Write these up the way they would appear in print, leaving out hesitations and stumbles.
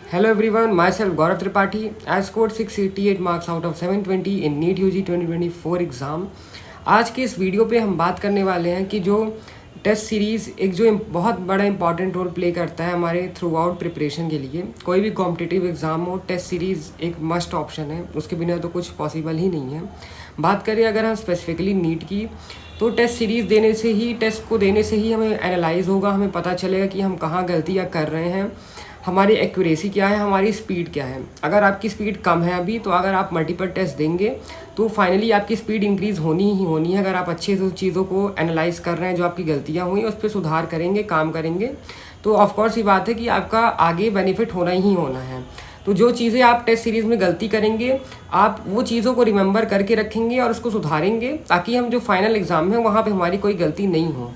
Hello everyone, myself Gaurav Tripathi. I scored 688 marks out of 720 in NEET UG 2024 exam. आज के इस video पे हम बात करने वाले हैं कि जो टेस्ट सीरीज़ एक जो बहुत बड़ा इंपॉर्टेंट रोल प्ले करता है हमारे थ्रू आउट प्रिपरेशन के लिए। कोई भी कॉम्पिटिटिव एग्ज़ाम हो, टेस्ट सीरीज़ एक मस्ट ऑप्शन है, उसके बिना तो कुछ पॉसिबल ही नहीं है। बात करें अगर हम स्पेसिफिकली नीट की, तो टेस्ट सीरीज़ देने से ही, टेस्ट को देने से ही हमें एनालाइज होगा, हमें पता चलेगा कि हम कहाँ गलतियाँ कर रहे हैं, हमारी एक्यूरेसी क्या है, हमारी स्पीड क्या है। अगर आपकी स्पीड कम है अभी, तो अगर आप मल्टीपल टेस्ट देंगे तो फाइनली आपकी स्पीड इंक्रीज़ होनी ही होनी है। अगर आप अच्छे से चीज़ों को एनालाइज कर रहे हैं, जो आपकी गलतियाँ हुई उस पर सुधार करेंगे, काम करेंगे, तो ऑफकोर्स ये बात है कि आपका आगे बेनिफिट होना ही होना है। तो जो चीज़ें आप टेस्ट सीरीज़ में गलती करेंगे, आप वो चीज़ों को रिमेंबर करके रखेंगे और उसको सुधारेंगे, ताकि हम जो फाइनल एग्ज़ाम है वहाँ पे हमारी कोई गलती नहीं हो।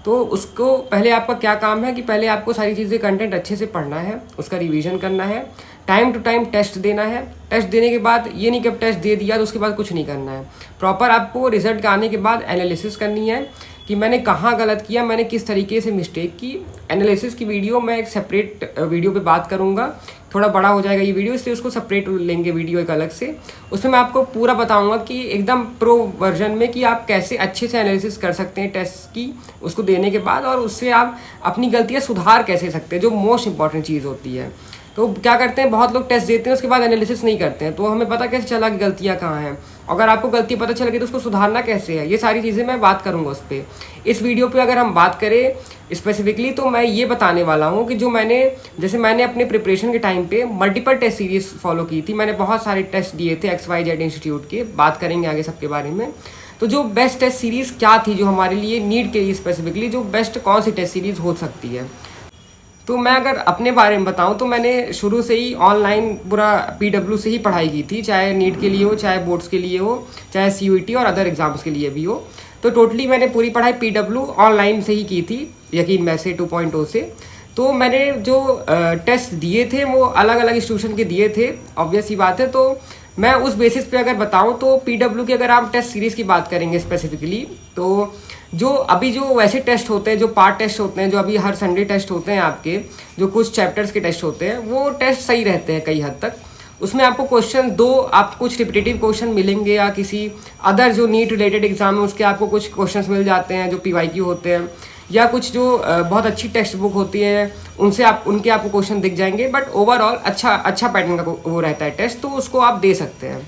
तो उसको पहले आपका क्या काम है कि पहले आपको सारी चीज़ें, कंटेंट अच्छे से पढ़ना है, उसका रिवीजन करना है, टाइम टू टाइम टेस्ट देना है। टेस्ट देने के बाद ये नहीं कि अब टेस्ट दे दिया तो उसके बाद कुछ नहीं करना है। प्रॉपर आपको रिजल्ट आने के बाद एनालिसिस करनी है कि मैंने कहाँ गलत किया, मैंने किस तरीके से मिस्टेक की। एनालिसिस की वीडियो मैं एक सेपरेट वीडियो पे बात करूँगा, थोड़ा बड़ा हो जाएगा ये वीडियो, इसलिए उसको सेपरेट लेंगे वीडियो एक अलग से। उसमें मैं आपको पूरा बताऊंगा कि एकदम प्रो वर्जन में कि आप कैसे अच्छे से एनालिसिस कर सकते हैं टेस्ट की, उसको देने के बाद, और उससे आप अपनी गलतियाँ सुधार कैसे सकते हैं, जो मोस्ट इंपॉर्टेंट चीज़ होती है। तो क्या करते हैं, बहुत लोग टेस्ट देते हैं उसके बाद एनालिसिस नहीं करते हैं, तो हमें पता कैसे चला कि गलतियाँ कहाँ हैं। अगर आपको गलती पता चल गई तो उसको सुधारना कैसे है, ये सारी चीज़ें मैं बात करूँगा उस पर। इस वीडियो पे अगर हम बात करें स्पेसिफिकली, तो मैं ये बताने वाला हूँ कि जो मैंने अपने प्रिपरेशन के टाइम पे मल्टीपल टेस्ट सीरीज फॉलो की थी। मैंने बहुत सारे टेस्ट दिए थे XYZ इंस्टीट्यूट के, बात करेंगे आगे सबके बारे में। तो जो बेस्ट टेस्ट सीरीज़ क्या थी, जो हमारे लिए नीट के लिए स्पेसिफिकली जो बेस्ट कौन सी टेस्ट सीरीज़ हो सकती है। तो मैं अगर अपने बारे में बताऊं तो मैंने शुरू से ही ऑनलाइन पूरा PW से ही पढ़ाई की थी, चाहे नीट के लिए हो, चाहे बोर्ड्स के लिए हो, चाहे CUET और अदर एग्जाम्स के लिए भी हो। तो टोटली मैंने पूरी पढ़ाई PW ऑनलाइन से ही की थी, यकीन वैसे 2.0 से। तो मैंने जो टेस्ट दिए थे वो अलग अलग इंस्टीट्यूशन के दिए थे, ऑब्वियस ही बात है। तो मैं उस बेसिस पे अगर बताऊं तो PW की अगर आप टेस्ट सीरीज़ की बात करेंगे स्पेसिफिकली, तो जो अभी जो वैसे टेस्ट होते हैं, जो पार्ट टेस्ट होते हैं, जो अभी हर संडे टेस्ट होते हैं आपके, जो कुछ चैप्टर्स के टेस्ट होते हैं, वो टेस्ट सही रहते हैं कई हद तक। उसमें आपको क्वेश्चन आप कुछ रिपीटेटिव क्वेश्चन मिलेंगे, या किसी अदर जो नीट रिलेटेड एग्जाम है उसके आपको कुछ क्वेश्चंस मिल जाते हैं जो PYQ होते हैं, या कुछ जो बहुत अच्छी टेक्स्ट बुक होती है उनसे उनके आपको क्वेश्चन दिख जाएंगे। बट ओवरऑल अच्छा पैटर्न का वो रहता है टेस्ट, तो उसको आप दे सकते हैं।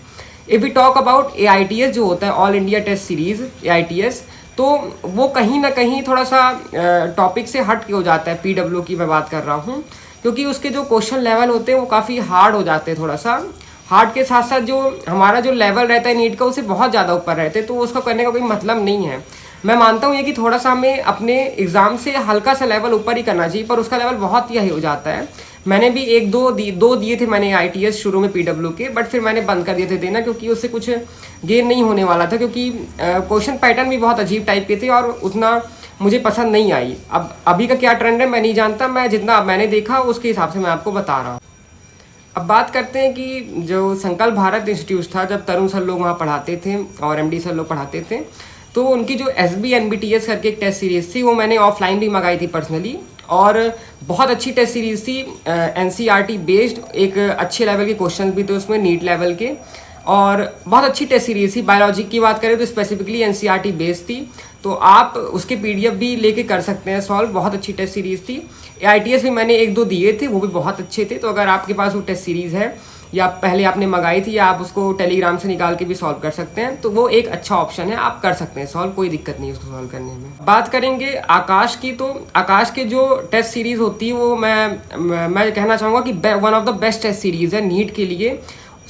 If we talk about AITS जो होता है, all India test series AITS, तो वो कहीं ना कहीं थोड़ा सा टॉपिक से हट के हो जाता है। PW की मैं बात कर रहा हूँ, क्योंकि उसके जो क्वेश्चन लेवल होते हैं वो काफ़ी हार्ड हो जाते हैं। थोड़ा सा हार्ड के साथ साथ जो हमारा जो लेवल रहता है नीट का, उससे बहुत ज़्यादा ऊपर रहते हैं, तो उसका करने का कोई मतलब नहीं है। मैं मानता हूँ ये कि थोड़ा सा हमें अपने एग्ज़ाम से हल्का सा लेवल ऊपर ही करना चाहिए, पर उसका लेवल बहुत ही हाई हो जाता है। मैंने भी दो दिए थे मैंने ITS शुरू में PW के, बट फिर मैंने बंद कर दिए थे देना, क्योंकि उससे कुछ गेन नहीं होने वाला था, क्योंकि क्वेश्चन पैटर्न भी बहुत अजीब टाइप के थे और उतना मुझे पसंद नहीं आई। अब अभी का क्या ट्रेंड है मैं नहीं जानता, मैं जितना मैंने देखा उसके हिसाब से मैं आपको बता रहा हूँ। अब बात करते हैं कि जो संकल्प भारत इंस्टीट्यूट था, जब तरुण सर लोग वहाँ पढ़ाते थे और MD सर लोग पढ़ाते थे, तो उनकी जो SB NBTS करके एक टेस्ट सीरीज़ थी, वो मैंने ऑफलाइन भी मंगाई थी पर्सनली, और बहुत अच्छी टेस्ट सीरीज़ थी। NCERT बेस्ड, एक अच्छे लेवल के क्वेश्चन भी थे उसमें, नीट लेवल के, और बहुत अच्छी टेस्ट सीरीज़ थी। बायोलॉजी की बात करें तो स्पेसिफिकली NCERT बेस्ड थी, तो आप उसके PDF भी लेके कर सकते हैं सॉल्व। बहुत अच्छी टेस्ट सीरीज़ थी। AITS भी मैंने 1-2 दिए थे, वो भी बहुत अच्छे थे। तो अगर आपके पास वो टेस्ट सीरीज़ है, या पहले आपने मंगाई थी, या आप उसको टेलीग्राम से निकाल के भी सॉल्व कर सकते हैं, तो वो एक अच्छा ऑप्शन है, आप कर सकते हैं सॉल्व, कोई दिक्कत नहीं है उसको सॉल्व करने में। बात करेंगे आकाश की, तो आकाश के जो टेस्ट सीरीज़ होती है वो मैं कहना चाहूँगा कि one of the best test series है नीट के लिए।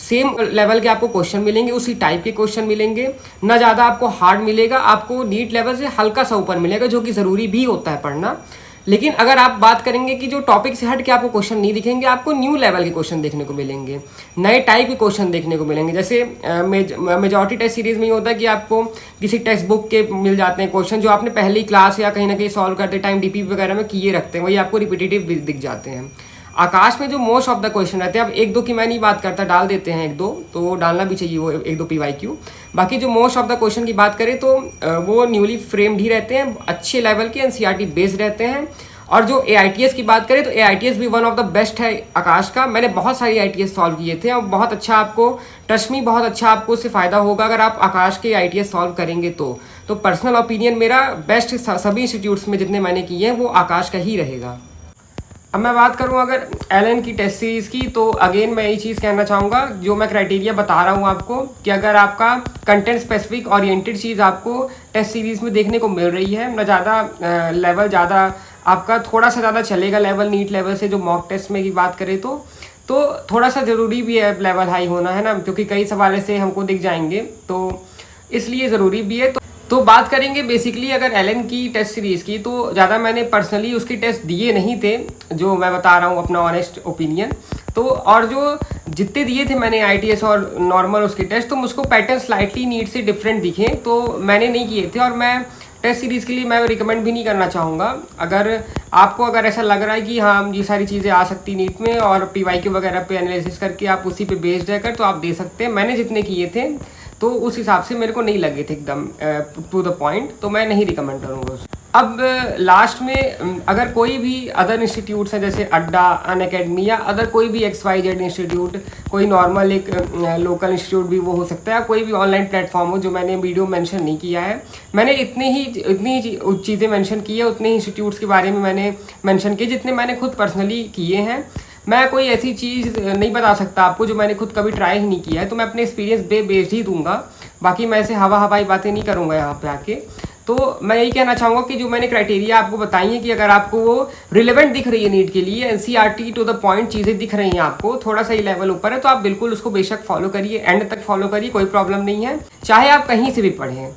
सेम लेवल के आपको क्वेश्चन मिलेंगे, उसी टाइप के क्वेश्चन मिलेंगे, ना ज़्यादा आपको हार्ड मिलेगा, आपको नीट लेवल से हल्का सा ऊपर मिलेगा, जो कि ज़रूरी भी होता है पढ़ना। लेकिन अगर आप बात करेंगे कि जो टॉपिक से हट के आपको क्वेश्चन नहीं दिखेंगे, आपको न्यू लेवल के क्वेश्चन देखने को मिलेंगे, नए टाइप के क्वेश्चन देखने को मिलेंगे। जैसे मेजॉरिटी टेस्ट सीरीज में ये होता है कि आपको किसी टेक्स्ट बुक के मिल जाते हैं क्वेश्चन, जो आपने पहली क्लास या कहीं ना कहीं सॉल्व करते टाइम DP वगैरह में किए रखते हैं, वही आपको रिपीटेटिव दिख जाते हैं। आकाश में जो मोस्ट ऑफ द क्वेश्चन रहते हैं, अब 1-2 की मैं नहीं बात करता, डाल देते हैं 1-2, तो डालना भी चाहिए वो 1-2 PYQ। बाकी जो मोस्ट ऑफ द क्वेश्चन की बात करें तो वो न्यूली फ्रेम्ड ही रहते हैं, अच्छे लेवल के NCERT बेस्ड रहते हैं, और जो AITS की बात करें तो AITS भी वन ऑफ द बेस्ट है आकाश का। मैंने बहुत सारी AITS सॉल्व किए थे और बहुत अच्छा आपको, ट्रस्ट मी, बहुत अच्छा आपको उससे फ़ायदा होगा अगर आप आकाश के AITS सॉल्व करेंगे तो पर्सनल ओपिनियन मेरा बेस्ट सभी इंस्टीट्यूट्स में जितने मैंने किए हैं वो आकाश का ही रहेगा। अब मैं बात करूं अगर एलन की टेस्ट सीरीज़ की, तो अगेन मैं यही चीज़ कहना चाहूँगा, जो मैं क्राइटेरिया बता रहा हूँ आपको, कि अगर आपका कंटेंट स्पेसिफिक ओरिएंटेड चीज़ आपको टेस्ट सीरीज़ में देखने को मिल रही है, ना ज़्यादा लेवल ज़्यादा आपका थोड़ा सा ज़्यादा चलेगा लेवल नीट लेवल से, जो मॉक टेस्ट में की बात करें तो थोड़ा सा ज़रूरी भी है लेवल हाई होना, है ना, क्योंकि कई सवाल से हमको दिख जाएंगे, तो इसलिए ज़रूरी भी है। तो बात करेंगे बेसिकली अगर एलन की टेस्ट सीरीज़ की, तो ज़्यादा मैंने पर्सनली उसके टेस्ट दिए नहीं थे, जो मैं बता रहा हूँ अपना ऑनेस्ट ओपिनियन। तो और जो जितने दिए थे मैंने ITS और नॉर्मल उसके टेस्ट, तो मुझको पैटर्न स्लाइटली नीट से डिफरेंट दिखे, तो मैंने नहीं किए थे। और मैं टेस्ट सीरीज़ के लिए मैं रिकमेंड भी नहीं करना चाहूँगा। अगर आपको अगर ऐसा लग रहा है कि हाँ ये सारी चीज़ें आ सकती नीट में और PYQ वगैरह पे एनालिसिस करके आप उसी पे बेस्ड रहकर, तो आप दे सकते हैं। मैंने जितने किए थे तो उस हिसाब से मेरे को नहीं लगे थे एकदम टू द पॉइंट, तो मैं नहीं रिकमेंड करूँगा उसको। अब लास्ट में अगर कोई भी अदर इंस्टीट्यूट्स हैं जैसे अड्डा, अनअकैडमी या अदर कोई भी XYZ इंस्टीट्यूट, कोई नॉर्मल एक लोकल इंस्टीट्यूट भी वो हो सकता है, कोई भी ऑनलाइन प्लेटफॉर्म हो जो मैंने वीडियो मेंशन नहीं किया है, मैंने इतनी चीज़ें मेंशन की है, उतने ही इंस्टीट्यूट्स के बारे में मैंने मेंशन किए जितने मैंने खुद पर्सनली किए हैं। मैं कोई ऐसी चीज़ नहीं बता सकता आपको जो मैंने खुद कभी ट्राई ही नहीं किया है, तो मैं अपने एक्सपीरियंस बेस्ड ही दूंगा। बाकी मैं ऐसे हवाई बातें नहीं करूंगा यहाँ पे आके। तो मैं यही कहना चाहूँगा कि जो मैंने क्राइटेरिया आपको बताई है, कि अगर आपको वो रिलेवेंट दिख रही है नीट के लिए, NCERT टू द पॉइंट चीज़ें दिख रही हैं आपको, थोड़ा सा ही लेवल ऊपर है, तो आप बिल्कुल उसको बेशक फॉलो करिए, एंड तक फॉलो करिए, कोई प्रॉब्लम नहीं है, चाहे आप कहीं से भी पढ़ें।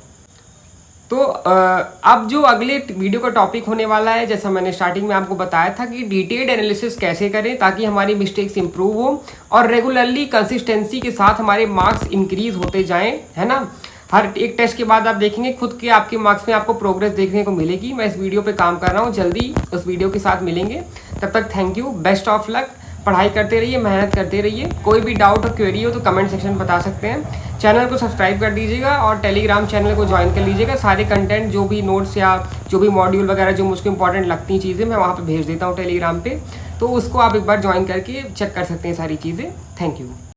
तो अब जो अगले वीडियो का टॉपिक होने वाला है, जैसा मैंने स्टार्टिंग में आपको बताया था कि डिटेल्ड एनालिसिस कैसे करें ताकि हमारी मिस्टेक्स इंप्रूव हो और रेगुलरली कंसिस्टेंसी के साथ हमारे मार्क्स इंक्रीज होते जाएं, है ना। हर एक टेस्ट के बाद आप देखेंगे खुद के आपके मार्क्स में आपको प्रोग्रेस देखने को मिलेगी। मैं इस वीडियो पे काम कर रहा हूँ, जल्दी उस वीडियो के साथ मिलेंगे। तब तक thank you, best of luck, पढ़ाई करते रहिए, मेहनत करते रहिए। कोई भी डाउट और क्वेरी हो तो कमेंट सेक्शन में बता सकते हैं। चैनल को सब्सक्राइब कर दीजिएगा और टेलीग्राम चैनल को ज्वाइन कर लीजिएगा। सारे कंटेंट, जो भी नोट्स या जो भी मॉड्यूल वगैरह जो मुझको इंपॉर्टेंट लगती हैं चीज़ें, मैं वहाँ पे भेज देता हूँ टेलीग्राम पे, तो उसको आप एक बार ज्वाइन करके चेक कर सकते हैं सारी चीज़ें। Thank you.